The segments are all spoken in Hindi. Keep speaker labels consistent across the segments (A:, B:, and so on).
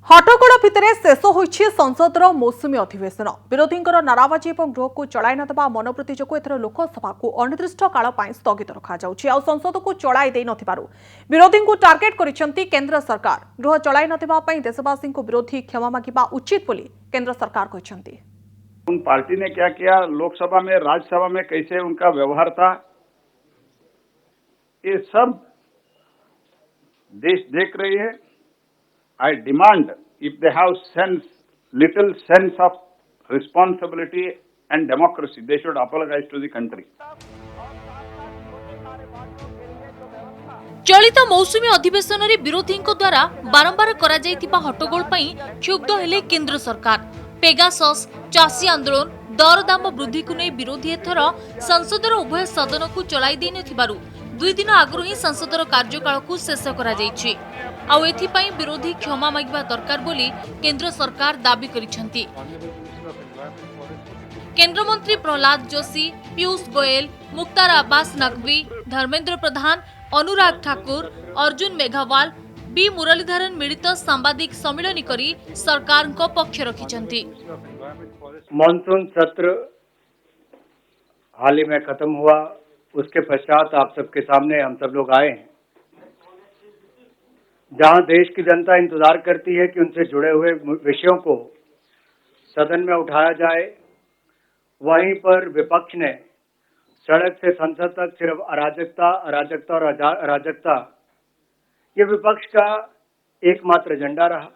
A: हट्टगोल भितर शेष होइछि संसदर मौसुमी अधिवेशन विरोधी नाराबाजी और गृह को चलाई नवा मनोवृत्ति जो एथर लोकसभा को अनिर्दिष्ट काल स्थगित रखा संसद को चलाई दे नथिबारु विरोधी को टार्गेट करिसेंती केंद्र सरकार। गृह चलाई नथिबा पई देशवासी को विरोधी क्षमा मागिबा उचित बोली केंद्र सरकार कहिसेंती।
B: उन पार्टी ने क्या किया, लोकसभा में राज्यसभा में कैसे उनका व्यवहार था, ये सब देश देख रही है। I demand if they have little sense of responsibility and democracy, they should apologize to the country.
C: चलित मौसुमी अधिवेशन रे विरोधी द्वारा बारंबार करा जायतिबा हट्टगोल पई क्षुब्ध हेले केंद्र सरकार। पेगासस, चाषी आंदोलन, दरदाम वृद्धि को नहीं विरोधी एथर संसदर उभय सदन को चलाई दे नथिबारु 2 दिन आगु ही संसदर कार्यकाल को शेष करा जायछि। आउ एथिपाई विरोधी क्षमा मागिबा दरकार बोली केंद्र सरकार दाबी करिसेंती। केंद्र मंत्री प्रहलाद जोशी, पीयूष गोयल, मुख्तार अब्बास नकवी, धर्मेंद्र प्रधान, अनुराग ठाकुर, अर्जुन मेघवाल, बी मुरलीधरन मिलित सांबादिक सम्मेलन करी सरकार को पक्ष रखिसेंती।
D: मानसून सत्र हाल ही में खत्म हुआ, उसके पश्चात आप सबके सामने हम सब लोग आए हैं, जहां देश की जनता इंतजार करती है कि उनसे जुड़े हुए विषयों को सदन में उठाया जाए। वहीं पर विपक्ष ने सड़क से संसद तक सिर्फ अराजकता अराजकता और अराजकता, ये विपक्ष का एकमात्र एजेंडा रहा।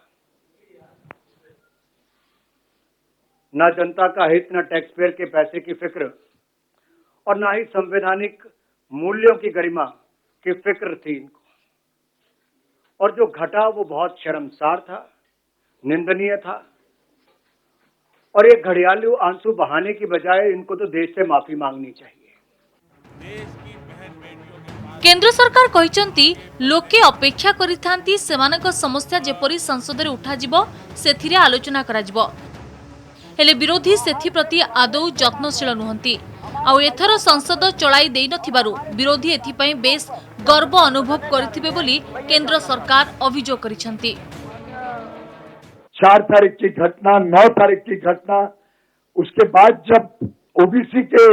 D: न जनता का हित, न टैक्स पेयर के पैसे की फिक्र और न ही संवैधानिक मूल्यों की गरिमा की फिक्र थी इनको। और जो घटा वो बहुत शर्मसार था, निंदनीय था। और एक घड़ियालू आंसू बहाने की बजाय इनको तो देश से माफी मांगनी चाहिए।
C: केंद्र सरकार कहिसेंती लोके अपेक्षा करिथांती सेमानक समस्या जेपरी संसद रे उठा जिवो सेथिरे आलोचना करा जिवो, हेले विरोधी सेथि प्रति आदौ यत्नशील नुहंती। आउ एथर संसद चलाई देई नथिबारु विरोधी एथिपई बेस गर्व अनुभव करथिबे बोली केंद्र सरकार अभियोग करिसेंती।
E: 4 तारीख की घटना, 9 तारीख की घटना, उसके बाद जब ओबीसी के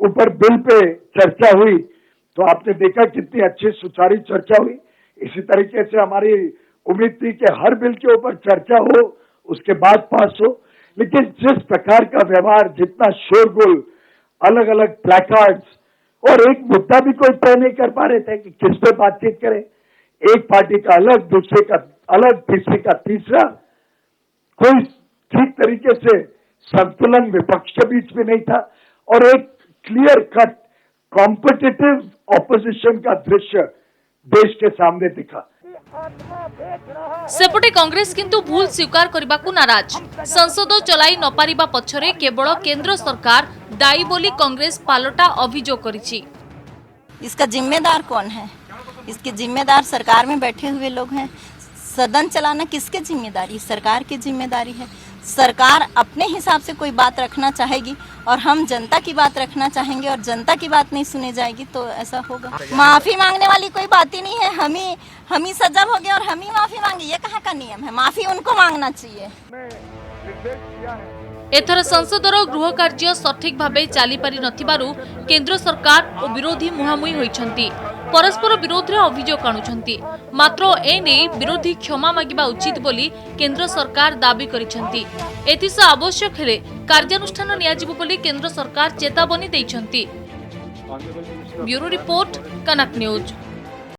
E: ऊपर बिल पे चर्चा हुई तो आपने देखा कितनी अच्छी सुचारू चर्चा हुई। इसी तरीके से हमारी उम्मीद थी कि हर बिल के ऊपर चर्चा हो, उसके बाद पास हो। लेकिन जिस प्रकार का व्यवहार, जितना शोरगुल, अलग अलग प्लेकार्ड्स और एक मुद्दा भी कोई तय नहीं कर पा रहे थे कि किस पे बातचीत करें। एक पार्टी का अलग, दूसरे का अलग, तीसरे का तीसरा, कोई ठीक तरीके से संतुलन विपक्ष के बीच में नहीं था और एक क्लियर कट कॉम्पिटिटिव ऑपोजिशन का दृश्य देश के सामने दिखा।
C: सेपटे कांग्रेस किंतु भूल स्वीकार करबाकू नाराज। संसद चलाई न पारिबा पछरे केवल केंद्र सरकार दायी बोली कांग्रेस पालटा अभियोग करिछि।
F: इसका जिम्मेदार कौन है? इसके जिम्मेदार सरकार में बैठे हुए लोग हैं। सदन चलाना किसकी जिम्मेदारी? सरकार की जिम्मेदारी है। सरकार अपने हिसाब से कोई बात रखना चाहेगी और हम जनता की बात रखना चाहेंगे और जनता की बात नहीं सुनी जाएगी तो ऐसा होगा। माफी मांगने वाली कोई बात ही नहीं है। हम ही सजग हो गए और हम ही माफी मांगे, ये कहाँ का नियम है? माफी उनको मांगना चाहिए।
C: एथर संसदर गृह कार्य सठिक भावे चली पारि नथिबारु केंद्र सरकार और विरोधी मुहांमुही होइछंती, परस्पर विरोध रे अभियोग आनुछंती। मात्र एने विरोधी क्षमा मागिबा उचित बोली केंद्र सरकार दाबी करिछंती। एथिस आवश्यक हेले कार्यानुष्ठान नियाजिबो बोली केंद्र सरकार चेतावनी दैछंती। ब्यूरो रिपोर्ट, कनक न्यूज।